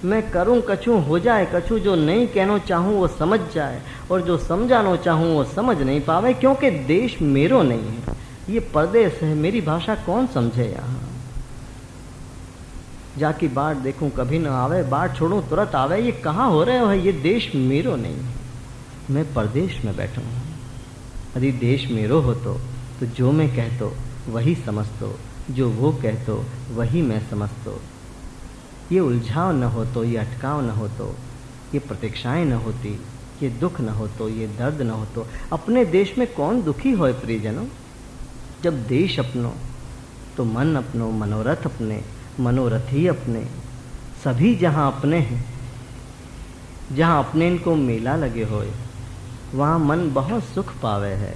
मैं करूं कछु हो जाए कछु, जो नहीं कहना चाहूं वो समझ जाए, और जो समझाना चाहूं वो समझ नहीं पावे, क्योंकि देश मेरो नहीं है, ये परदेश है, मेरी भाषा कौन समझे। यहाँ जाकी बाट देखूं कभी न आवे, बाट छोड़ूं तुरंत आवे, ये कहाँ हो रहे हो है, ये देश मेरो नहीं है, मैं परदेश में बैठा हूँ। यदि देश मेरो हो तो जो मैं कहतो वही समझतो, जो वो कहतो वही मैं समझतो, ये उलझाव न हो तो, ये अटकाव न हो तो, ये प्रतीक्षाएं न होती, ये दुख न हो तो, ये दर्द न हो तो, अपने देश में कौन दुखी होए प्रियजनों। जब देश अपनो तो मन अपनो, मनोरथ अपने, मनोरथी अपने, सभी जहाँ अपने हैं, जहाँ अपने इनको मेला लगे होए वहाँ मन बहुत सुख पावे है।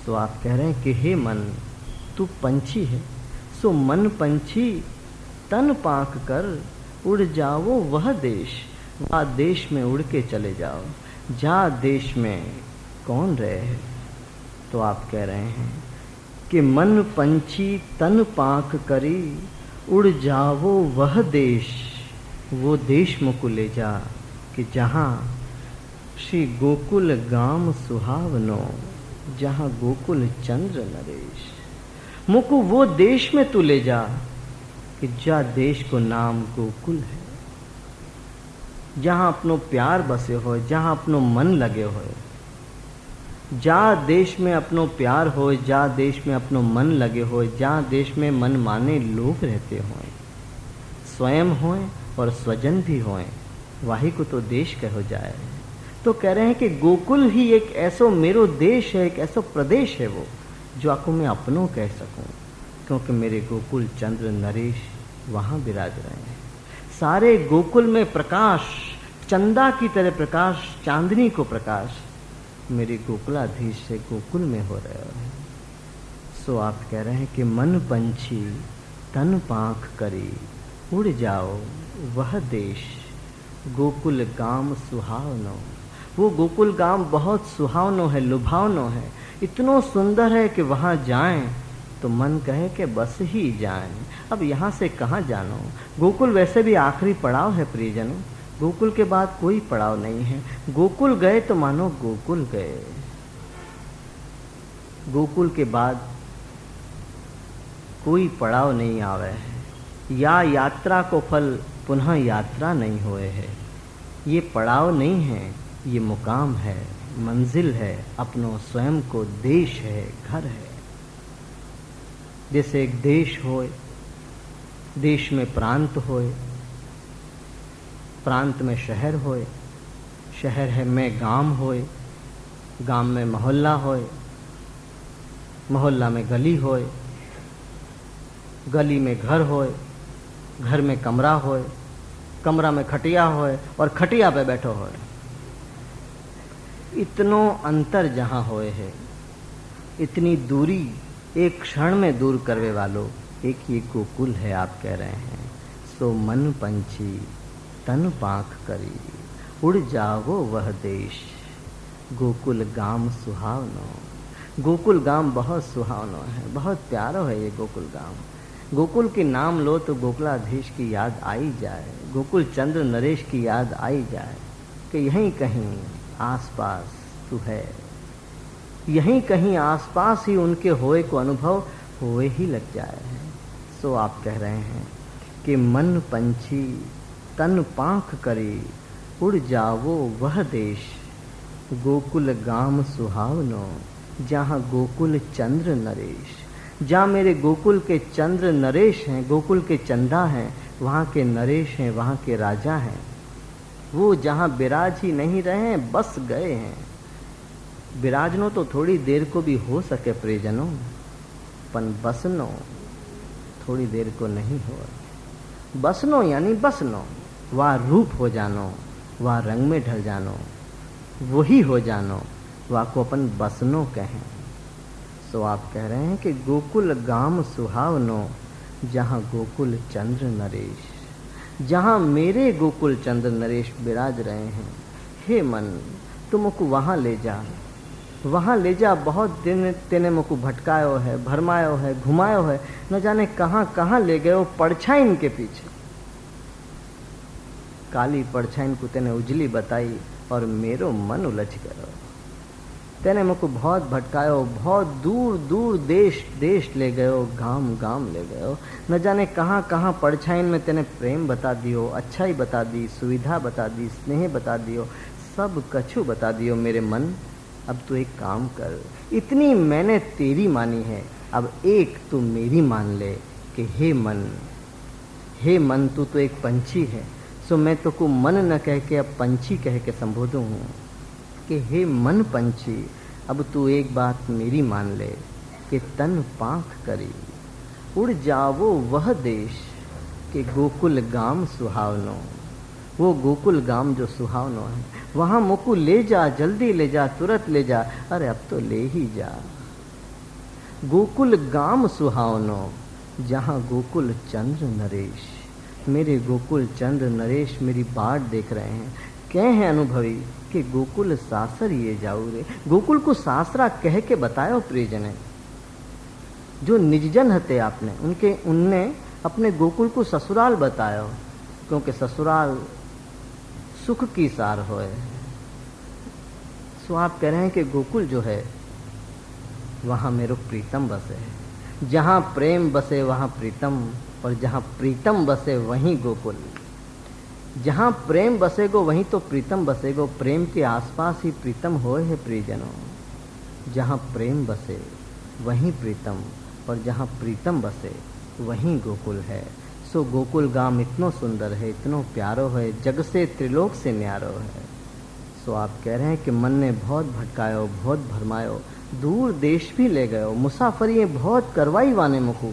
तो आप कह रहे हैं कि हे मन तू पंछी है, सो मन पंछी तन पाक कर उड़ जाओ वह देश, वह देश में उड़ के चले जाओ, जा देश में कौन रहे है। तो आप कह रहे हैं कि मन पंछी तन पाक करी उड़ जाओ वह देश, वो देश मुको ले जा कि जहाँ श्री गोकुल गाम सुहावनो, जहाँ गोकुल चंद्र नरेश। मुको वो देश में तू ले जा कि जा देश को नाम गोकुल है, जहाँ अपनो प्यार बसे हो, जहाँ अपनो मन लगे हो, जा देश में अपनो प्यार हो, जा देश में अपनो मन लगे हो, जहाँ देश में मन माने लोग रहते हों, स्वयं हों और स्वजन भी हों, वाही को तो देश कहो जाए। तो कह रहे हैं कि गोकुल ही एक ऐसो मेरो देश है, एक ऐसो प्रदेश है वो, जो आपको मैं अपनों कह सकूं, क्योंकि मेरे गोकुल चंद्र नरेश वहाँ विराज रहे हैं। सारे गोकुल में प्रकाश, चंदा की तरह प्रकाश, चांदनी को प्रकाश मेरे गोकुलाधीश से गोकुल में हो रहे हैं। सो आप कह रहे हैं कि मन पंछी तन पाँख करी उड़ जाओ वह देश, गोकुल गाम सुहावनो। वो गोकुल गाम बहुत सुहावनो है, लुभावनो है, इतनो सुंदर है कि वहाँ जाएं तो मन कहे कि बस ही जाएं, अब यहाँ से कहाँ जानो। गोकुल वैसे भी आखिरी पड़ाव है प्रियजनों, गोकुल के बाद कोई पड़ाव नहीं है। गोकुल गए तो मानो गोकुल गए, गोकुल के बाद कोई पड़ाव नहीं आवे है। या यात्रा को फल पुनः यात्रा नहीं हुए है, ये पड़ाव नहीं है, ये मुकाम है, मंजिल है, अपनों स्वयं को देश है, घर है। जैसे एक देश होए, देश में प्रांत होए, प्रांत में शहर होए, शहर है में गांव होए, गांव में मोहल्ला होए, मोहल्ला में गली होए, गली में घर होए, घर में कमरा होए, कमरा में खटिया होए और खटिया पे बैठो होए। इतनो अंतर जहाँ होए है, इतनी दूरी एक क्षण में दूर करवे वालो एक ये गोकुल है। आप कह रहे हैं सो मन पंछी तन पाँख करी उड़ जाओ वह देश, गोकुल गाम सुहावनो। गोकुल गाम बहुत सुहावनो है, बहुत प्यारो है ये गोकुल गाम। गोकुल के नाम लो तो गोकुलाधीश की याद आई जाए, गोकुल चंद्र नरेश की याद आई जाए कि यहीं कहीं आसपास तू है, यहीं कहीं आसपास ही उनके होए को अनुभव होए ही लग जाए। सो आप कह रहे हैं कि मन पंछी तन पाँख करी उड़ जावो वह देश, गोकुल गाम सुहावनो, जहाँ गोकुल चंद्र नरेश। जहाँ मेरे गोकुल के चंद्र नरेश हैं, गोकुल के चंदा हैं, वहाँ के नरेश हैं, वहाँ के राजा हैं। वो जहाँ विराज ही नहीं रहे हैं, बस गए हैं। विराजनो तो थोड़ी देर को भी हो सके प्रियजनों, पन बसनो थोड़ी देर को नहीं हो। बसनो यानी बसनो, वह रूप हो जानो, वह रंग में ढल जानो, वही हो जानो, वह को अपन बसनो कहें। सो आप कह रहे हैं कि गोकुल गाम सुहावनो, जहाँ गोकुल चंद्र नरेश, जहाँ मेरे गोकुल चंद्र नरेश विराज रहे हैं। हे मन तुमको वहाँ ले जा, वहाँ ले जा। बहुत दिन तेने मुझको भटकायो है, भरमायो है, घुमायो है, न जाने कहाँ कहाँ ले गए हो परछाई इनके पीछे। काली परछाइन को तेने उजली बताई और मेरो मन उलझ गयो। तेने मुझको बहुत भटकायो, बहुत दूर दूर देश देश ले गयो, गाम गाम ले गयो। न जाने कहाँ कहाँ परछाइन में तेने प्रेम बता दियो, अच्छाई बता दी, सुविधा बता दी, स्नेह बता दियो, सब कछु बता दियो मेरे मन। अब तू एक काम कर, इतनी मैंने तेरी मानी है, अब एक तू मेरी मान ले कि हे मन तू तो एक पंछी है, सो मैं तो को मन न कह के अब पंछी कह के संबोधूं हूँ कि हे मन पंछी, अब तू एक बात मेरी मान ले कि तन पाँख करी उड़ जावो वह देश कि गोकुल गाम सुहावनो। वो गोकुल गाम जो सुहावनो है, वहाँ मुकु ले जा, जल्दी ले जा, तुरंत ले जा, अरे अब तो ले ही जा। गोकुल गाम सुहावनो, जहाँ गोकुल चंद्र नरेश, मेरे गोकुल चंद्र नरेश मेरी बाट देख रहे हैं, कह हैं अनुभवी कि गोकुल सासर ये जाऊ रे। गोकुल को सासरा कह के बतायो प्रियजन, जो निजजन हते आपने उनने अपने गोकुल को ससुराल बतायो, क्योंकि ससुराल सुख की सार होए। सो आप कह रहे हैं कि गोकुल जो है वहां मेरो प्रीतम बसे, जहां प्रेम बसे वहां प्रीतम, और जहां प्रीतम बसे वहीं गोकुल। जहां प्रेम बसेगो वहीं तो प्रीतम बसेगो, प्रेम के आसपास ही प्रीतम होए है प्रियजनों। जहां प्रेम बसे वहीं प्रीतम, और जहां प्रीतम बसे वहीं गोकुल है। सो गोकुल गाम इतनो सुंदर है, इतनो प्यारो है, जग से त्रिलोक से न्यारो है। सो आप कह रहे हैं कि मन ने बहुत भटकायो, बहुत भरमायो, दूर देश भी ले गयो, मुसाफरी बहुत करवाई वाने मुखू।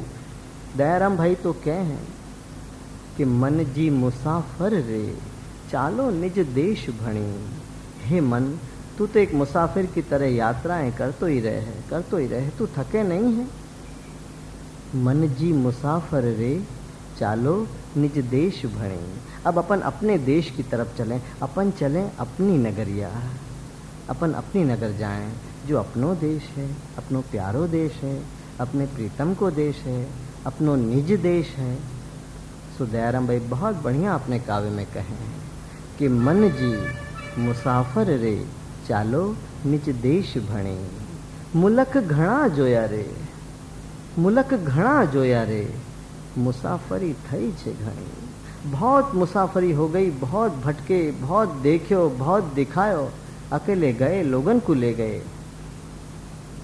दयाराम भाई तो कह हैं कि मन जी मुसाफर रे चालो निज देश भणी। हे मन, तू तो एक मुसाफिर की तरह यात्राएं करतो ही रहे, तू थके नहीं है। मन जी मुसाफर रे चालो निज देश भणी। अब अपन अपने देश की तरफ चलें, अपन चलें अपनी नगरिया, अपन अपनी नगर जाएं, जो अपनो देश है, अपनो प्यारो देश है, अपने प्रीतम को देश है, अपनो निज देश है। सो दयाराम भाई बहुत बढ़िया अपने काव्य में कहे हैं कि मन जी मुसाफर रे चालो निज देश भणी। मुलक घणा जोया रे, मुलक घणा जोया रे, मुसाफरी थई छे घणी। बहुत मुसाफरी हो गई, बहुत भटके, बहुत देखो, बहुत दिखायो, अकेले गए, लोगन को ले गए,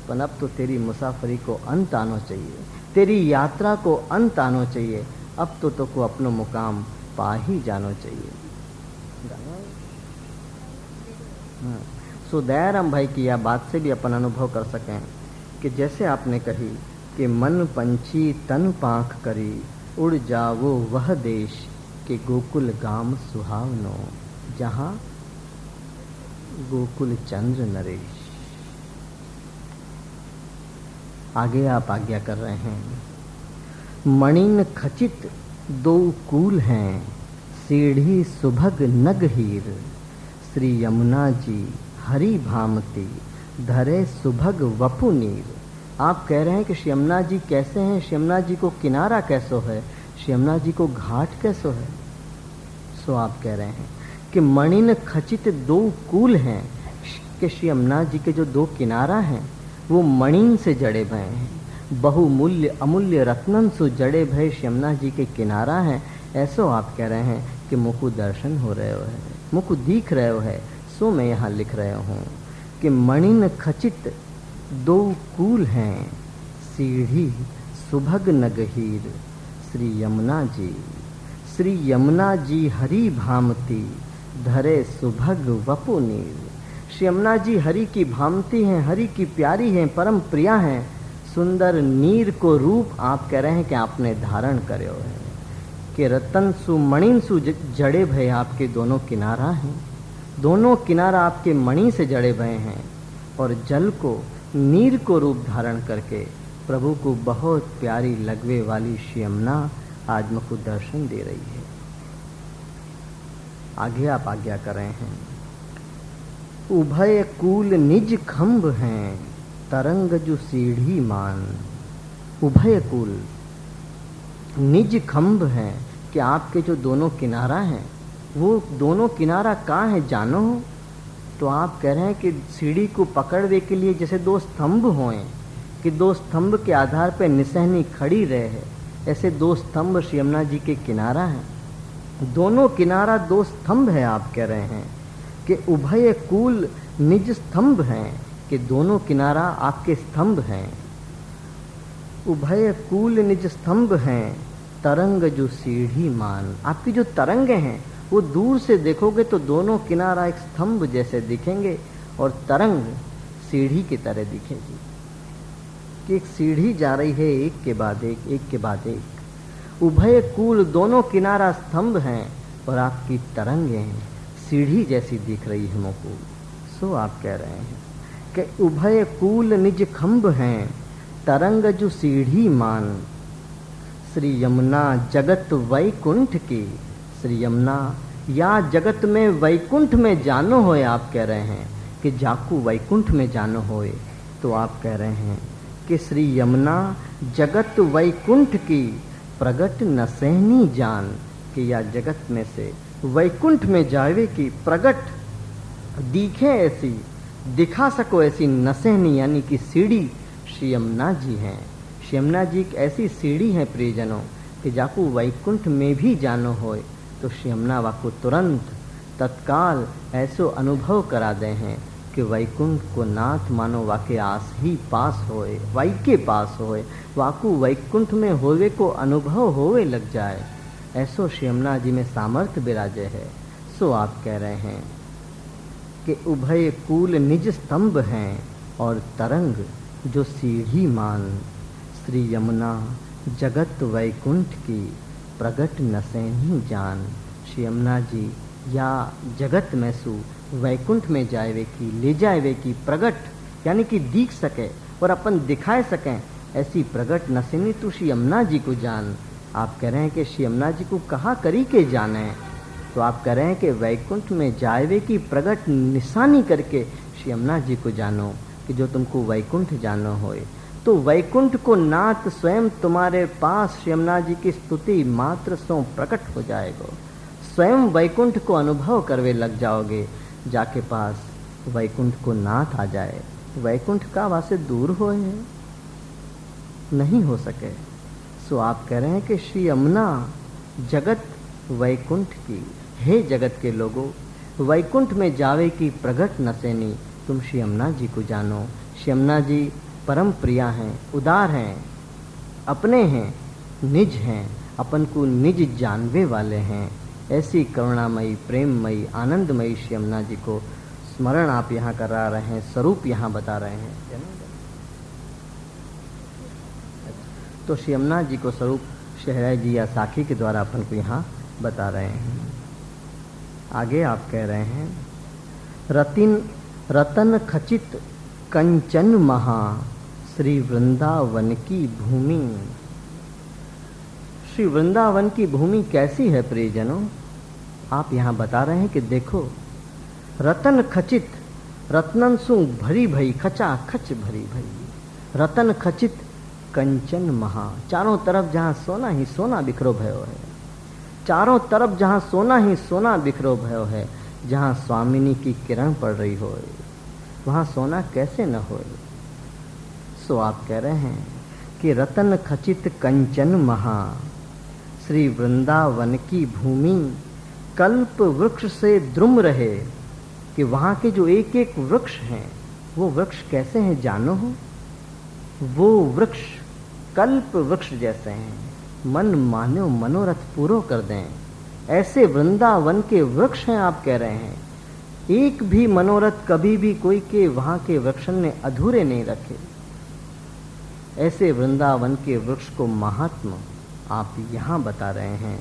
पर अब तो तेरी मुसाफरी को अंत आना चाहिए, तेरी यात्रा को अंत आना चाहिए। अब तो को अपनो मुकाम पा ही जाना चाहिए। सो दयाराम भाई की यह बात से भी अपन अनुभव कर सकें कि जैसे आपने कही कि मन पंछी तन पाँख करी उड़ जावो वह देश के गोकुल गाम सुहावनो, जहाँ गोकुल चंद्र नरेश। आगे आप आज्ञा कर रहे हैं। मणिन खचित दो कूल हैं, सीढ़ी सुभग नग हीर, श्री यमुना जी हरि भामती, धरे सुभग वपु नीर। आप कह रहे हैं कि श्री यमुना जी कैसे हैं, श्री यमुना जी को किनारा कैसो है, श्री यमुना जी को घाट कैसो है। सो आप कह रहे हैं कि मणिन खचित दो कूल हैं, कि श्री यमुना जी के जो दो किनारा हैं वो मणिन से जड़े भय हैं, बहुमूल्य अमूल्य रत्नन सु जड़े भय श्री यमुना जी के किनारा हैं। ऐसो आप कह रहे हैं कि मुकु दर्शन हो रहे हो है, मुकु दिख रहे हो है। सो मैं यहाँ लिख रहा हूँ कि मणिन खचित दो कूल हैं, सीढ़ी सुभग नगहीर, श्री यमुना जी, श्री यमुना जी हरि भामती, धरे सुभग वपु नीर। श्री यमुना जी हरि की भामती हैं, हरि की प्यारी हैं, परम प्रिया हैं। सुंदर नीर को रूप आप कह रहे हैं कि आपने धारण કર્યો है, कि रतन सु मणि सु जड़े भय आपके दोनों किनारा हैं, दोनों किनारा आपके मणि से जड़े भय हैं, और जल को नीर को रूप धारण करके प्रभु को बहुत प्यारी लगवे वाली श्री यमुना आज मुझको दर्शन दे रही है। आगे आप आज्ञा कर रहे हैं। उभय कूल निज खंभ हैं, तरंग जो सीढ़ी मान। उभय कूल निज खंभ हैं, कि आपके जो दोनों किनारा हैं वो दोनों किनारा कहाँ है जानो हो? तो आप कह रहे हैं कि सीढ़ी को पकड़ने के लिए जैसे दो स्तंभ होए, कि दो स्तंभ के आधार पर निसहनी खड़ी रहे है, ऐसे दो स्तंभ श्री यमुना जी के किनारा हैं। दोनों किनारा दो स्तंभ है। आप कह रहे हैं कि उभय कूल निज स्तंभ हैं, कि दोनों किनारा आपके स्तंभ हैं। उभय कूल निज स्तंभ हैं, तरंग जो सीढ़ी मान। आपकी जो तरंगे हैं वो दूर से देखोगे तो दोनों किनारा एक स्तंभ जैसे दिखेंगे और तरंग सीढ़ी की तरह दिखेगी, कि एक सीढ़ी जा रही है एक के बाद एक के बाद एक। उभय कूल दोनों किनारा स्तंभ हैं और आपकी तरंगे सीढ़ी जैसी दिख रही है मुकुल। सो आप कह रहे हैं कि उभय कूल निज खंभ हैं, तरंग जो सीढ़ी मान। श्री यमुना जगत वैकुंठ की, श्री यमुना या जगत में वैकुंठ में जानो होए। आप कह रहे हैं कि जाकू वैकुंठ में जानो होए। तो आप कह रहे हैं कि श्री यमुना जगत वैकुंठ की, प्रगट नसैनी जान। कि या जगत में से वैकुंठ में जावे की प्रगट दिखे ऐसी, दिखा सको ऐसी नसैनी यानी कि सीढ़ी श्री यमुना जी हैं। श्री यमुना जी एक ऐसी सीढ़ी है प्रियजनों कि जाकू वैकुंठ में भी जानो होए तो श्री यमुना वाकू तुरंत तत्काल ऐसो अनुभव करा दे हैं कि वैकुंठ को नाथ मानो वाके आस ही पास होए, वाई के पास होए, वाकू वैकुंठ में होवे को अनुभव होवे लग जाए। ऐसो श्री यमुना जी में सामर्थ्य विराजे है। सो आप कह रहे हैं कि उभय कूल निज स्तंभ हैं और तरंग जो सीढ़ी मान। श्री यमुना जगत वैकुंठ की, प्रगट नसैनी जान। श्री यमुना जी या जगत में सु वैकुंठ में जाएवे की, ले जाएवे की, प्रगट यानी कि दिख सके और अपन दिखाए सकें ऐसी प्रगट नसैनी तू श्री यमुना जी को जान। आप कह रहे हैं कि श्री यमुना जी को कहाँ करी के जाने? तो आप कह रहे हैं कि वैकुंठ में जाएवे की प्रगट निशानी करके श्री यमुना जी को जानो, कि जो तुमको वैकुंठ जानो होए। तो वैकुंठ को नाथ स्वयं तुम्हारे पास श्री यमुना जी की स्तुति मात्र सो प्रकट हो जाएगा। स्वयं वैकुंठ को अनुभव करवे लग जाओगे, जाके पास वैकुंठ को नाथ आ जाए। वैकुंठ का वासे दूर होए है, नहीं हो सके। सो आप कह रहे हैं कि श्री यमुना जगत वैकुंठ की, हे जगत के लोगों, वैकुंठ में जावे की प्रगट नसैनी तुम श्री यमुना जी को जानो। श्री यमुना जी परम प्रिया हैं, उदार हैं, अपने हैं, निज हैं, अपन को निज जानवे वाले हैं। ऐसी करुणामयी, प्रेममयी, आनंदमयी श्री यमुना जी को स्मरण आप यहाँ करा रहे हैं, स्वरूप यहाँ बता रहे हैं। तो श्री यमुना जी को स्वरूप शहराई जी या साखी के द्वारा अपन को यहाँ बता रहे हैं। आगे आप कह रहे हैं रतन खचित कंचन महा, श्री वृंदावन की भूमि। श्री वृंदावन की भूमि कैसी है प्रियजनों? आप यहाँ बता रहे हैं कि देखो, रतन खचित, रत्नन सु भरी भई, खचा खच भरी भई, रतन खचित कंचन महा। चारों तरफ जहाँ सोना ही सोना बिखरो भयो है, चारों तरफ जहाँ सोना ही सोना बिखरो भयो है। जहाँ स्वामिनी की किरण पड़ रही हो वहाँ सोना कैसे न हो। सो आप कह रहे हैं कि रतन खचित कंचन महा, श्री वृंदावन की भूमि कल्प वृक्ष से द्रुम रहे। कि वहाँ के जो एक एक वृक्ष हैं वो वृक्ष कैसे हैं जानो हो? वो वृक्ष कल्प वृक्ष जैसे हैं, मन मानो मनोरथ पूरो कर दें, ऐसे वृंदावन के वृक्ष हैं। आप कह रहे हैं एक भी मनोरथ कभी भी कोई के वहाँ के वृक्षन ने अधूरे नहीं रखे। ऐसे वृंदावन के वृक्ष को महात्मा आप यहाँ बता रहे हैं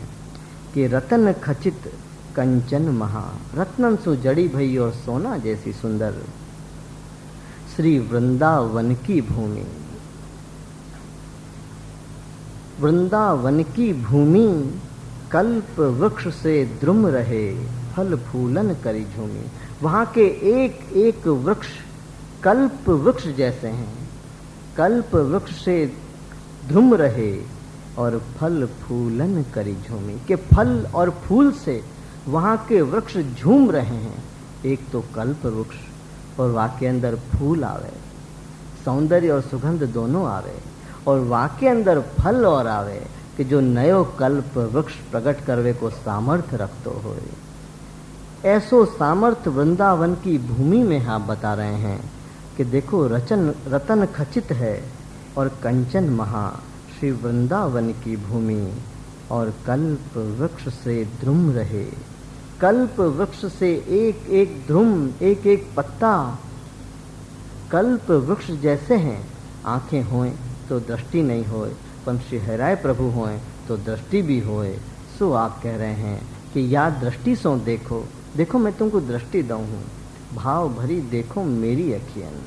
कि रतन खचित कंचन महा, रत्नन सु जड़ी भई और सोना जैसी सुंदर श्री वृंदावन की भूमि। वृंदावन की भूमि कल्प वृक्ष से द्रुम रहे, फल फूलन करी झूमी। वहाँ के एक एक वृक्ष कल्प वृक्ष जैसे हैं, कल्प वृक्ष से द्रुम रहे और फल फूलन करी झूमी। के फल और फूल से वहां के वृक्ष झूम रहे हैं। एक तो कल्प वृक्ष और वाके अंदर फूल आवे, सौंदर्य और सुगंध दोनों आवे, और वाके अंदर फल और आवे कि जो नयो कल्प वृक्ष प्रकट करवे को सामर्थ्य रखतो होए। ऐसो सामर्थ्य वृंदावन की भूमि में आप बता रहे हैं कि देखो रतन खचित है और कंचन महा श्री वृंदावन की भूमि, और कल्प वृक्ष से द्रुम रहे। कल्प वृक्ष से एक एक ध्रुम, एक एक पत्ता कल्प वृक्ष जैसे हैं। आंखें होएं तो दृष्टि नहीं होए, पर श्री हराय प्रभु होएं तो दृष्टि भी होए। सो आप कह रहे हैं कि या दृष्टि सो देखो, देखो मैं तुमको दृष्टि दऊँ हूँ, भाव भरी देखो मेरी अखियन।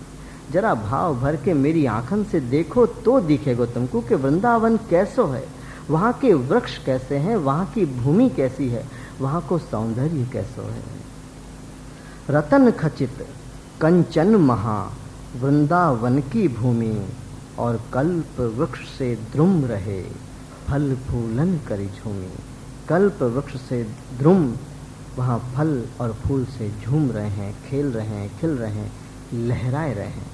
जरा भाव भर के मेरी आंखन से देखो तो दिखेगो तुमको कि वृंदावन कैसो है, वहाँ के वृक्ष कैसे हैं, वहाँ की भूमि कैसी है, वहाँ को सौंदर्य कैसो है। रतन खचित कंचन महा वृंदावन की भूमि, और कल्प वृक्ष से द्रुम रहे फल फूलन करी झूमी। कल्प वृक्ष से द्रुम, वहाँ फल और फूल से झूम रहे हैं, खेल रहे हैं, खिल रहे हैं, लहराए रहे हैं।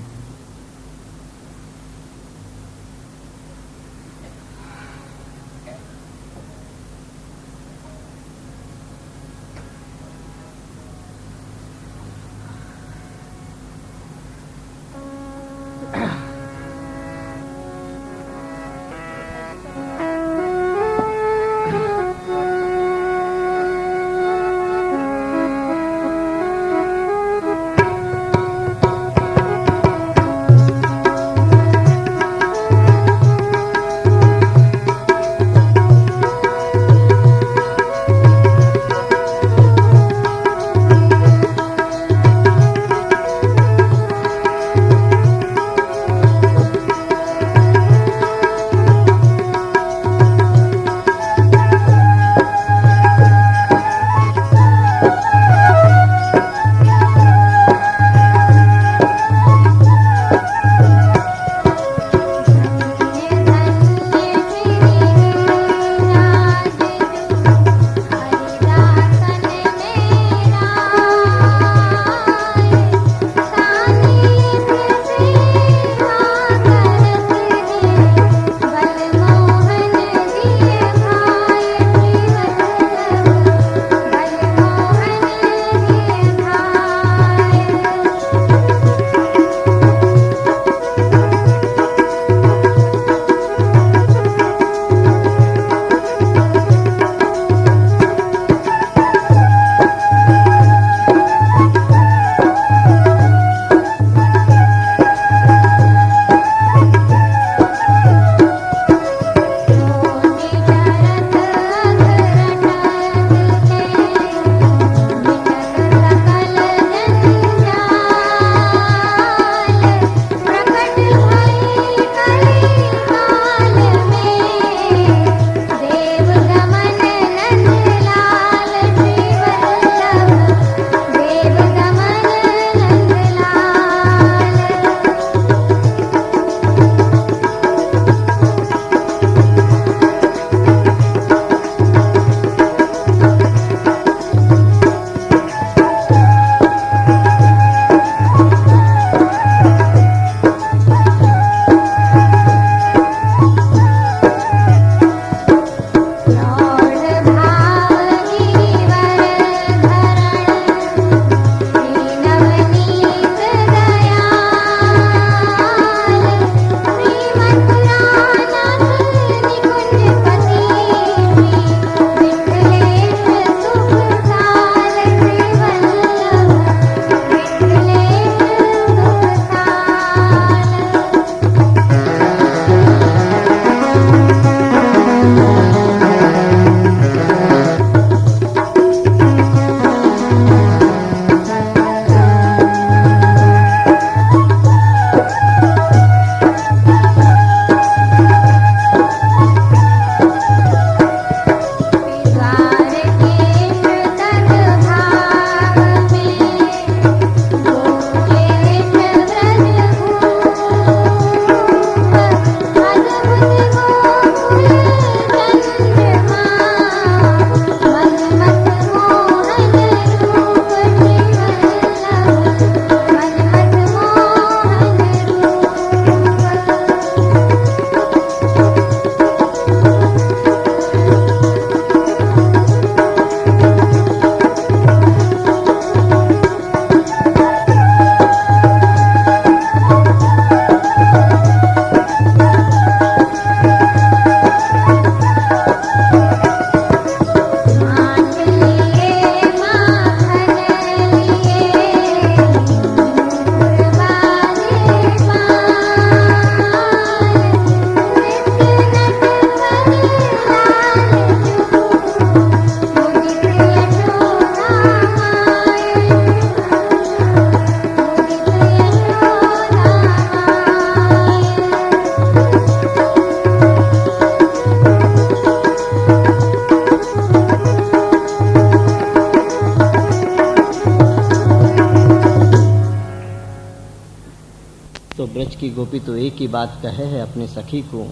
ब्रज की गोपी तो एक ही बात कहे है अपने सखी को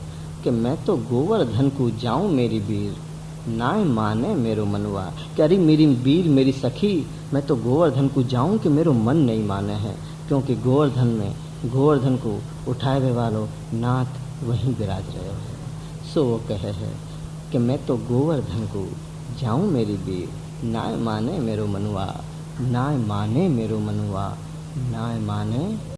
कि मैं तो गोवर्धन को जाऊं मेरी बीर, नाय माने मेरो मनवा। कि अरे मेरी बीर, मेरी सखी, मैं तो गोवर्धन को जाऊं कि मेरो मन नहीं माने है, क्योंकि गोवर्धन को उठाए हुए वालों नाथ वहीं विराज रहे हो। सो वो कहे है कि मैं तो गोवर्धन को जाऊं मेरी बीर, नाय माने मेरो मनवा, नाय माने मेरो मनवा, नाय माने